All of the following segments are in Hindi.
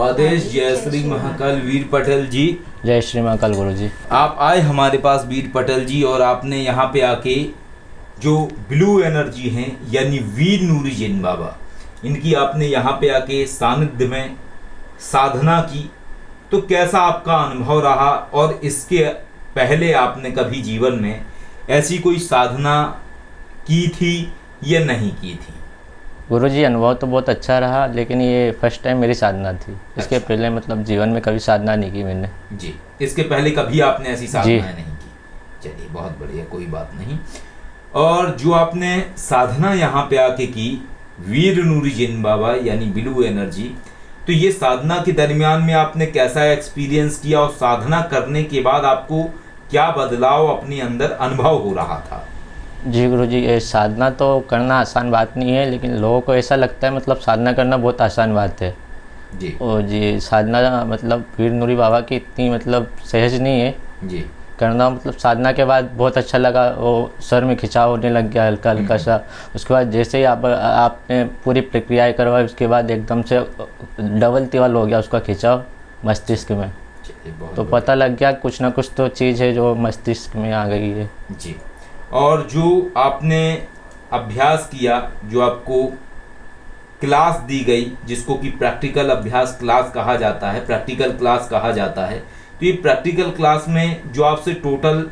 आदेश जय श्री महाकाल वीर पटेल जी। जय श्री महाकाल गुरु जी। आप आए हमारे पास वीर पटेल जी और आपने यहाँ पे आके जो ब्लू एनर्जी हैं यानी वीर नूरी जिन बाबा, इनकी आपने यहाँ पे आके सानिध्य में साधना की। तो कैसा आपका अनुभव रहा और इसके पहले आपने कभी जीवन में ऐसी कोई साधना की थी या नहीं की थी? गुरुजी अनुभव तो बहुत अच्छा रहा, लेकिन ये फर्स्ट टाइम मेरी साधना थी। इसके अच्छा। पहले मतलब जीवन में कभी साधना नहीं की मैंने जी। इसके पहले कभी आपने ऐसी साधना नहीं की? चलिए बहुत बढ़िया, कोई बात नहीं। और जो आपने साधना यहाँ पे आके की वीर नूरी जिन बाबा यानी ब्लू एनर्जी, तो ये साधना के दरमियान में आपने कैसा एक्सपीरियंस किया और साधना करने के बाद आपको क्या बदलाव अपने अंदर अनुभव हो रहा था? जी गुरुजी, ये साधना तो करना आसान बात नहीं है, लेकिन लोगों को ऐसा लगता है मतलब साधना करना बहुत आसान बात है जी। और जी साधना मतलब वीर नूरी बाबा की इतनी मतलब सहज नहीं है जी करना। मतलब साधना के बाद बहुत अच्छा लगा, वो सर में खिंचाव होने लग गया हल्का हल्का सा। उसके बाद जैसे ही आपने पूरी प्रक्रियाएं करवाई, उसके बाद एकदम से डबल तिबल हो गया उसका खिंचाव मस्तिष्क में। तो पता लग गया कुछ ना कुछ तो चीज़ है जो मस्तिष्क में आ गई है जी। और जो आपने अभ्यास किया, जो आपको क्लास दी गई जिसको कि प्रैक्टिकल अभ्यास क्लास कहा जाता है, प्रैक्टिकल क्लास कहा जाता है, तो ये प्रैक्टिकल क्लास में जो आपसे टोटल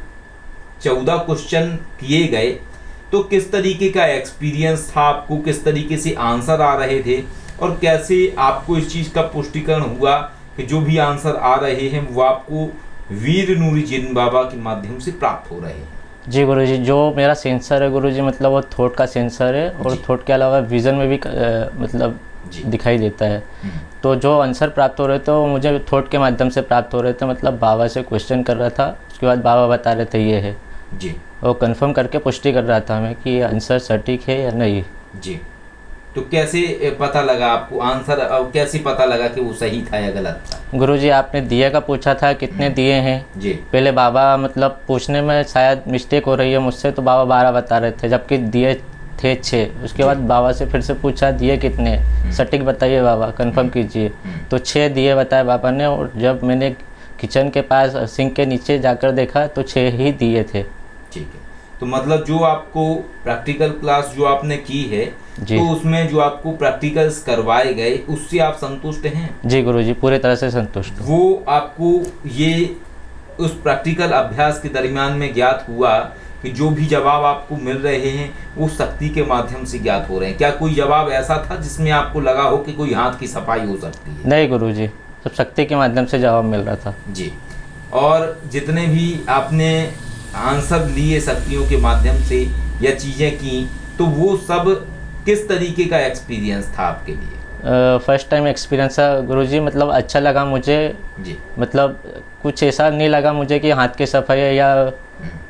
14 क्वेश्चन किए गए, तो किस तरीके का एक्सपीरियंस था आपको, किस तरीके से आंसर आ रहे थे और कैसे आपको इस चीज़ का पुष्टिकरण हुआ कि जो भी आंसर आ रहे हैं वो आपको वीर नूरी जिन बाबा के माध्यम से प्राप्त हो रहे हैं? जी गुरुजी, जो मेरा सेंसर है गुरुजी मतलब वो थॉट का सेंसर है और थॉट के अलावा विज़न में भी मतलब दिखाई देता है। तो जो आंसर प्राप्त हो रहे थे वो मुझे थॉट के माध्यम से प्राप्त हो रहे थे। मतलब बाबा से क्वेश्चन कर रहा था, उसके बाद बाबा बता रहे थे ये है जी, वो कंफर्म करके पुष्टि कर रहा था मैं कि ये आंसर सटीक है या नहीं जी। तो कैसे पता लगा आपको आंसर, कैसे पता लगा कि वो सही था या गलत था? गुरुजी, आपने दिए का पूछा था कितने दिए हैं जी। पहले बाबा मतलब पूछने में शायद मिस्टेक हो रही है मुझसे, तो बाबा 12 बता रहे थे जबकि दिए थे 6। उसके बाद बाबा से फिर से पूछा दिए कितने, सटीक बताइए बाबा, कंफर्म कीजिए। तो 6 दिए बताए बाबा ने, और जब मैंने किचन के पास सिंक के नीचे जाकर देखा तो 6 ही दिए थे। ठीक है। तो मतलब जो आपको प्रैक्टिकल क्लास जो आपने की है, तो उसमें जो आपको प्रैक्टिकल्स करवाए गए उससे आप संतुष्ट हैं? जी गुरुजी, पूरे तरह से संतुष्ट हूँ। वो आपको ये उस प्रैक्टिकल अभ्यास के दरमियान में ज्ञात हुआ कि जो भी जवाब आपको मिल रहे हैं वो शक्ति के माध्यम से ज्ञात हो रहे हैं? क्या कोई जवाब ऐसा था जिसमें आपको लगा हो कि कोई हाथ की सफाई हो सकती है? नहीं गुरुजी, सब शक्ति के माध्यम से जवाब मिल रहा था जी। और जितने भी आपने आंसर लिए शक्तियों के माध्यम से या चीज़ें की, तो वो सब किस तरीके का एक्सपीरियंस था आपके लिए? फर्स्ट टाइम एक्सपीरियंस था गुरुजी, मतलब अच्छा लगा मुझे जी। मतलब कुछ ऐसा नहीं लगा मुझे कि हाथ की सफाई है या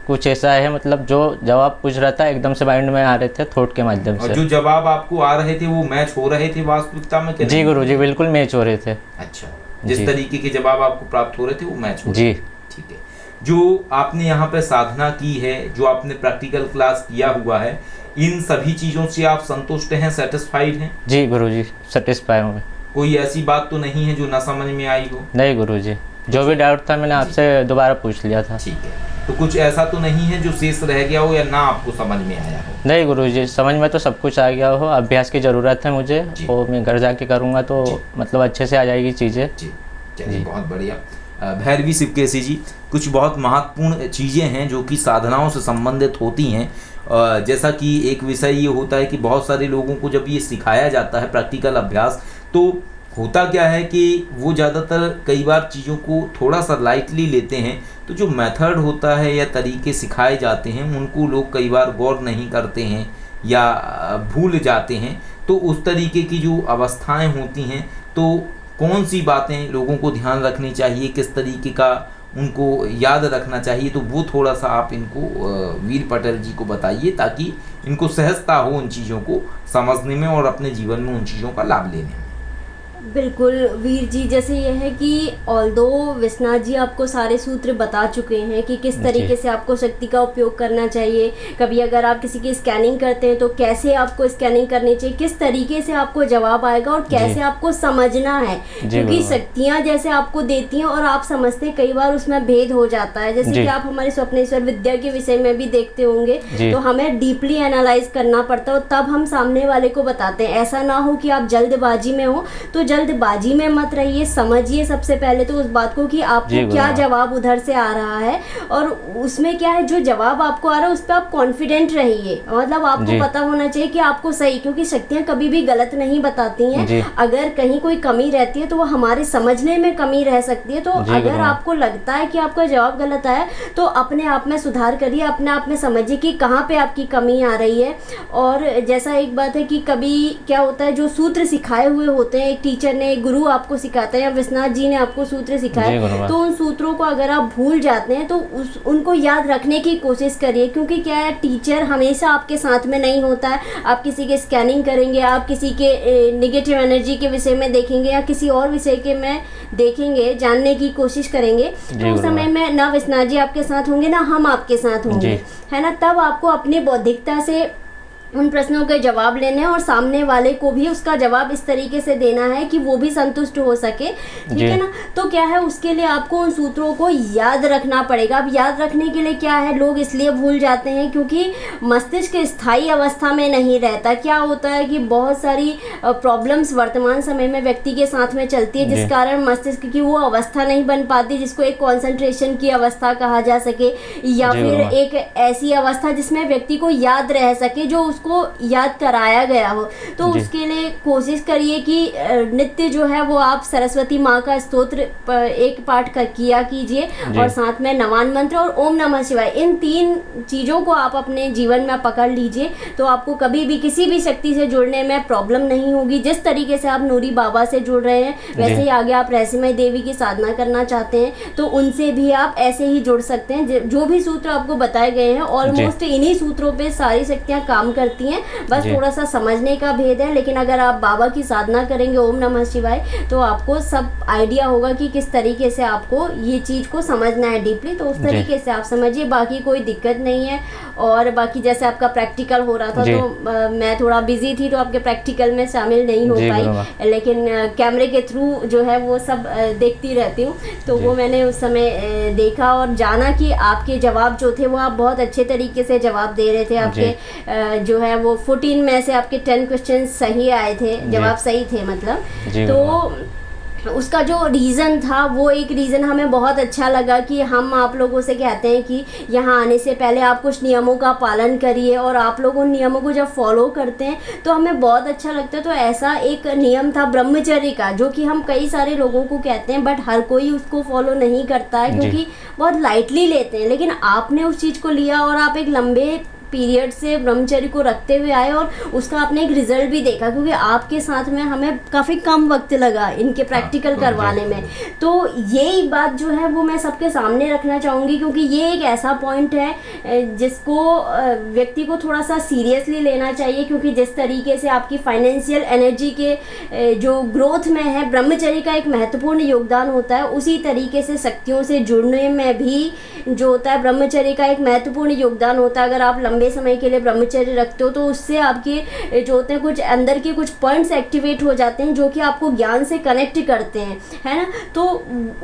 कुछ ऐसा है, मतलब जो जवाब पूछ रहा था एकदम से माइंड में आ रहे थे थॉट के माध्यम से। और जो जवाब आपको आ रहे थे वो मैच हो रहे थे वास्तविकता में? जी गुरुजी, बिल्कुल मैच हो रहे थे। अच्छा, जिस तरीके के जवाब आपको प्राप्त हो रहे थे वो मैच हो रहे थे? ठीक है। जो आपने यहाँ पे साधना की है, जो आपने प्रैक्टिकल क्लास किया हुआ है, इन सभी चीजों से आप संतुष्ट हैं, सेटिस्फाइड हैं? जी गुरुजी, सेटिस्फाई हूँ। कोई ऐसी बात तो नहीं है जो ना समझ में आई हो? नहीं गुरुजी, जो भी डाउट था मैंने आपसे दोबारा पूछ लिया था। ठीक है। तो कुछ ऐसा तो नहीं है जो शेष रह गया हो या ना आपको समझ में आया हो? नहीं गुरुजी, समझ में तो सब कुछ आ गया हो। अभ्यास की ज़रूरत है मुझे और मैं घर जाके करूँगा तो मतलब अच्छे से आ जाएगी चीज़ें जी। चलिए बहुत बढ़िया। भैरवी शिवकेशी जी, कुछ बहुत महत्वपूर्ण चीज़ें हैं जो कि साधनाओं से संबंधित होती हैं। जैसा कि एक विषय ये होता है कि बहुत सारे लोगों को जब ये सिखाया जाता है प्रैक्टिकल अभ्यास, तो होता क्या है कि वो ज़्यादातर कई बार चीज़ों को थोड़ा सा लाइटली लेते हैं। तो जो मेथड होता है या तरीके सिखाए जाते हैं उनको लोग कई बार गौर नहीं करते हैं या भूल जाते हैं। तो उस तरीके की जो अवस्थाएं होती हैं, तो कौन सी बातें लोगों को ध्यान रखनी चाहिए, किस तरीके का उनको याद रखना चाहिए, तो वो थोड़ा सा आप इनको वीर पटेल जी को बताइए ताकि इनको सहजता हो उन चीज़ों को समझने में और अपने जीवन में उन चीज़ों का लाभ लेने में। बिल्कुल वीर जी, जैसे ये है कि ऑल्दो विश्वनाथ जी आपको सारे सूत्र बता चुके हैं कि किस तरीके से आपको शक्ति का उपयोग करना चाहिए। कभी अगर आप किसी की स्कैनिंग करते हैं तो कैसे आपको स्कैनिंग करनी चाहिए, किस तरीके से आपको जवाब आएगा और कैसे आपको समझना है, क्योंकि शक्तियाँ जैसे आपको देती हैं और आप समझते हैं, कई बार उसमें भेद हो जाता है। जैसे कि आप हमारे स्वप्नेश्वर विद्या के विषय में भी देखते होंगे, तो हमें डीपली एनालाइज करना पड़ता है, तब हम सामने वाले को बताते हैं। ऐसा ना हो कि आप जल्दबाजी में हो, तो जल्दबाजी में मत रहिए, समझिए सबसे पहले तो उस बात को कि आपको क्या जवाब उधर से आ रहा है और उसमें क्या है, जो जवाब आपको आ रहा है उस पर आप कॉन्फिडेंट रहिए। मतलब आपको पता होना चाहिए कि आपको सही, क्योंकि शक्तियाँ कभी भी गलत नहीं बताती हैं। अगर कहीं कोई कमी रहती है तो वो हमारे समझने में कमी रह सकती है। तो अगर आपको लगता है कि आपका जवाब गलत आया तो अपने आप में सुधार करिए, अपने आप में समझिए कि कहाँ पे आपकी कमी आ रही है। और जैसा एक बात है कि कभी क्या होता है, जो सूत्र सिखाए हुए होते हैं, एक टीचर ने, एक गुरु आपको सिखाता है या विश्वनाथ जी ने आपको सूत्र सिखाए, तो उन सूत्रों को अगर आप भूल जाते हैं तो उनको याद रखने की कोशिश करिए। क्योंकि क्या है, टीचर हमेशा आपके साथ में नहीं होता है। आप किसी के स्कैनिंग करेंगे, आप किसी के नेगेटिव एनर्जी के विषय में देखेंगे या किसी और विषय के में देखेंगे, जानने की कोशिश करेंगे, तो उस समय में ना विश्वनाथ जी आपके साथ होंगे ना हम आपके साथ होंगे, है ना। तब आपको अपनी बौद्धिकता से उन प्रश्नों के जवाब लेने हैं और सामने वाले को भी उसका जवाब इस तरीके से देना है कि वो भी संतुष्ट हो सके, ठीक है ना। तो क्या है, उसके लिए आपको उन सूत्रों को याद रखना पड़ेगा। अब याद रखने के लिए क्या है, लोग इसलिए भूल जाते हैं क्योंकि मस्तिष्क स्थायी अवस्था में नहीं रहता। क्या होता है कि बहुत सारी प्रॉब्लम्स वर्तमान समय में व्यक्ति के साथ में चलती है, जिस कारण मस्तिष्क की वो अवस्था नहीं बन पाती जिसको एक कॉन्सेंट्रेशन की अवस्था कहा जा सके, या फिर एक ऐसी अवस्था जिसमें व्यक्ति को याद रह सके, जो को याद कराया गया हो। तो उसके लिए कोशिश करिए कि नित्य जो है वो आप सरस्वती माँ का स्तोत्र एक पाठ किया कीजिए और साथ में नवान मंत्र और ओम नमः शिवाय, इन 3 चीज़ों को आप अपने जीवन में पकड़ लीजिए, तो आपको कभी भी किसी भी शक्ति से जुड़ने में प्रॉब्लम नहीं होगी। जिस तरीके से आप नूरी बाबा से जुड़ रहे हैं, वैसे ही आगे आप रहस्यमय देवी की साधना करना चाहते हैं तो उनसे भी आप ऐसे ही जुड़ सकते हैं। जो भी सूत्र आपको बताए गए हैं, ऑलमोस्ट इन्हीं सूत्रों पे सारी शक्तियाँ काम करती हैं, बस थोड़ा सा समझने का भेद है। लेकिन अगर आप बाबा की साधना करेंगे ओम नमः शिवाय, तो आपको सब आइडिया होगा कि किस तरीके से आपको ये चीज़ को समझना है डीपली, तो उस तरीके से आप समझिए, बाकी कोई दिक्कत नहीं है। और बाकी जैसे आपका प्रैक्टिकल हो रहा था तो मैं थोड़ा बिजी थी तो आपके प्रैक्टिकल में शामिल नहीं हो पाई, लेकिन कैमरे के थ्रू जो है वो सब देखती रहती हूँ, तो वो मैंने उस समय देखा और जाना कि आपके जवाब जो थे वो आप बहुत अच्छे तरीके से जवाब दे रहे थे। आपके जो है वो 14 में से आपके 10 क्वेश्चन सही आए थे, जवाब सही थे मतलब। तो उसका जो रीज़न था वो एक रीज़न हमें बहुत अच्छा लगा कि हम आप लोगों से कहते हैं कि यहाँ आने से पहले आप कुछ नियमों का पालन करिए, और आप लोग उन नियमों को जब फॉलो करते हैं तो हमें बहुत अच्छा लगता है। तो ऐसा एक नियम था ब्रह्मचर्य का, जो कि हम कई सारे लोगों को कहते हैं बट हर कोई उसको फॉलो नहीं करता है क्योंकि बहुत लाइटली लेते हैं। लेकिन आपने उस चीज़ को लिया और आप एक लंबे पीरियड से ब्रह्मचर्य को रखते हुए आए और उसका आपने एक रिजल्ट भी देखा, क्योंकि आपके साथ में हमें काफ़ी कम वक्त लगा इनके प्रैक्टिकल करवाने में। तो यही बात जो है वो मैं सबके सामने रखना चाहूँगी, क्योंकि ये एक ऐसा पॉइंट है जिसको व्यक्ति को थोड़ा सा सीरियसली लेना चाहिए। क्योंकि जिस तरीके से आपकी फाइनेंशियल एनर्जी के जो ग्रोथ में है ब्रह्मचर्य का एक महत्वपूर्ण योगदान होता है, उसी तरीके से शक्तियों से जुड़ने में भी जो होता है ब्रह्मचर्य का एक महत्वपूर्ण योगदान होता है। अगर आप लंबे समय के लिए ब्रह्मचर्य रखते हो तो उससे आपके जो होते हैं कुछ अंदर के कुछ पॉइंट्स एक्टिवेट हो जाते हैं जो कि आपको ज्ञान से कनेक्ट करते हैं, है ना। तो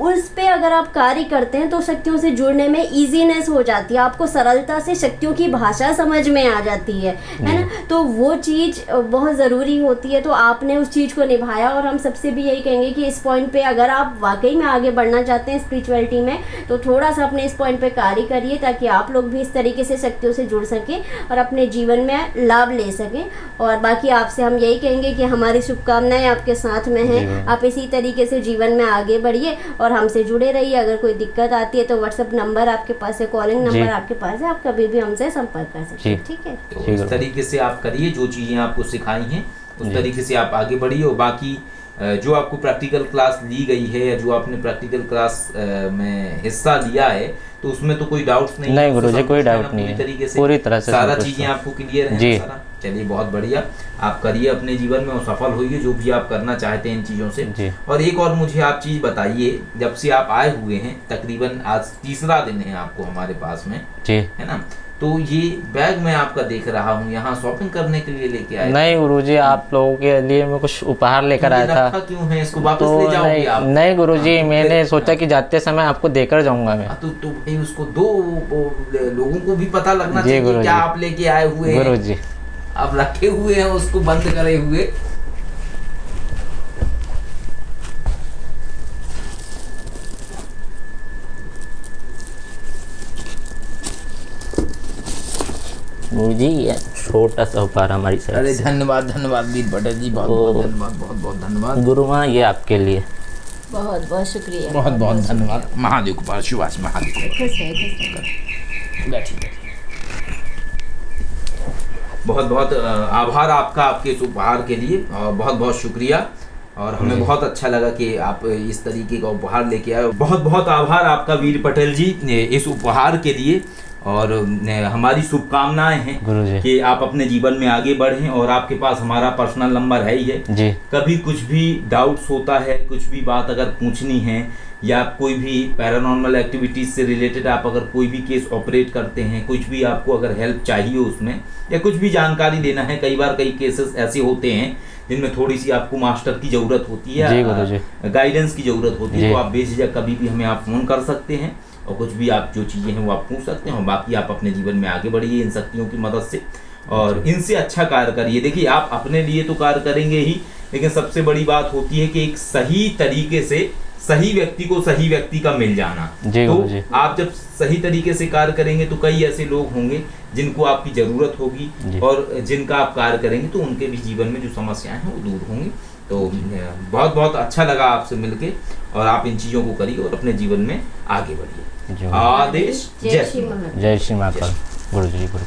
उस पे अगर आप कार्य करते हैं तो शक्तियों से जुड़ने में ईजीनेस हो जाती है, आपको सरलता से शक्तियों की भाषा समझ में आ जाती है ना। तो वो चीज़ बहुत ज़रूरी होती है। तो आपने उस चीज़ को निभाया और हम सबसे भी यही कहेंगे कि इस पॉइंट पे अगर आप वाकई में आगे बढ़ना चाहते हैं स्पिरिचुअलिटी में, तो थोड़ा सा अपने इस पॉइंट पे कार्य करिए ताकि आप लोग भी इस तरीके से शक्तियों से जुड़ सकें और अपने जीवन में लाभ ले सकें। और बाकी आपसे हम यही कहेंगे कि हमारी शुभकामनाएं आपके साथ में हैं, आप इसी तरीके से जीवन में आगे बढ़िए और हमसे जुड़े रहिए। अगर कोई दिक्कत आती है तो व्हाट्सएप नंबर आपके पास है, कॉलिंग नंबर आपके पास है, आप कभी भी हमसे संपर्क कर सकते हैं, ठीक है। तो इस तरीके से आप करिए, जो चीज़ें आपको सिखाई हैं उस तरीके से आप आगे बढ़िए। और बाकी जो आपको प्रैक्टिकल क्लास ली गई है या जो आपने प्रैक्टिकल क्लास में हिस्सा लिया है तो उसमें तो कोई डाउट्स नहीं गुरुजी, कोई डाउट नहीं है, तरीके से पूरी तरह से सारा चीजें आपको क्लियर है। चलिए बहुत बढ़िया, आप करिए अपने जीवन में और सफल होइए जो भी आप करना चाहते हैं इन चीज़ों से जी। और एक और मुझे आप चीज़ बताइए, जब से आप आए हुए हैं तकरीबन आज तीसरा दिन है आपको हमारे पास में, जी, है ना, तो ये बैग मैं आपका देख रहा हूँ, यहाँ शॉपिंग करने के लिए लेके आए? नहीं गुरुजी, आप लोगों के लिए मैं कुछ उपहार लेकर आया था। रखा क्यों है इसको, वापस तो ले जाओगे आप? नहीं गुरुजी, हाँ, मैंने फिर- सोचा कि जाते समय आपको देकर जाऊंगा मैं। तो भाई उसको दो, वो लोगों को भी पता लगना जी चाहिए गुरुजी। क्या आप लेके आए हुए हैं। गुरुजी, आप रखे हुए हैं उसको बंद करे हुए। गुरुजी ये छोटा सा उपहार हमारी साइड अरे से। धन्यवाद धन्यवाद वीर पटेल जी, बहुत बहुत धन्यवाद, बहुत बहुत धन्यवाद, गुरु माँ ये आपके लिए। बहुत बहुत शुक्रिया। बहुत बहुत धन्यवाद। महादेव को पार शिवास महादेव को पार। खुश है। बैठिए। बहुत बहुत आभार आपका आपके इस उपहार के लिए और बहुत बहुत शुक्रिया और हमें बहुत अच्छा लगा कि आप इस तरीके का उपहार लेके आए। बहुत बहुत आभार आपका वीर पटेल जी इस उपहार के लिए और हमारी शुभकामनाएं हैं गुरुजी कि आप अपने जीवन में आगे बढ़ें और आपके पास हमारा पर्सनल नंबर है ही है जी। कभी कुछ भी डाउट्स होता है, कुछ भी बात अगर पूछनी है या कोई भी पैरानॉर्मल एक्टिविटीज से रिलेटेड आप अगर कोई भी केस ऑपरेट करते हैं, कुछ भी आपको अगर हेल्प चाहिए उसमें या कुछ भी जानकारी लेना है, कई बार कई केसेस ऐसे होते हैं जिनमें थोड़ी सी आपको मास्टर की ज़रूरत होती जी है, गुरुजी। गाइडेंस की ज़रूरत होती है, जी। तो आप बेझिझक कभी भी हमें आप फ़ोन कर सकते हैं और कुछ भी आप जो चीज़ें हैं वो आप पूछ सकते हैं और बाकी आप अपने जीवन में आगे बढ़िए इन शक्तियों की मदद से और इनसे अच्छा कार्य करिए। देखिए आप अपने लिए तो कार्य करेंगे ही, लेकिन सबसे बड़ी बात होती है कि एक सही तरीके से सही व्यक्ति को सही व्यक्ति का मिल जाना। जी तो गुरुजी। आप जब सही तरीके से कार्य करेंगे तो कई ऐसे लोग होंगे जिनको आपकी जरूरत होगी जी। और जिनका आप कार्य करेंगे तो उनके भी जीवन में जो समस्याएं हैं वो दूर होंगी। तो बहुत बहुत अच्छा लगा आपसे मिलके और आप इन चीजों को करिए और अपने जीवन में आगे बढ़िए। जी। आदेश जय श्री महादेव। जय श्री महाकाल। गुरुजी गुरु।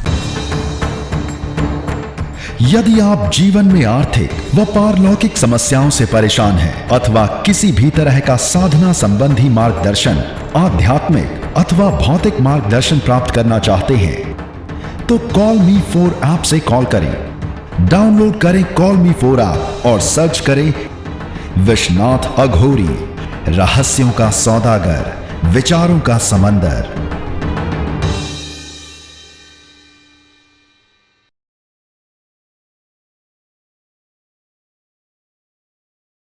यदि आप जीवन में आर्थिक व पारलौकिक समस्याओं से परेशान हैं अथवा किसी भी तरह का साधना संबंधी मार्गदर्शन, आध्यात्मिक अथवा भौतिक मार्गदर्शन प्राप्त करना चाहते हैं तो कॉल मी 4 ऐप से कॉल करें। डाउनलोड करें कॉल मी 4 ऐप और सर्च करें विश्वनाथ अघोरी, रहस्यों का सौदागर, विचारों का समंदर।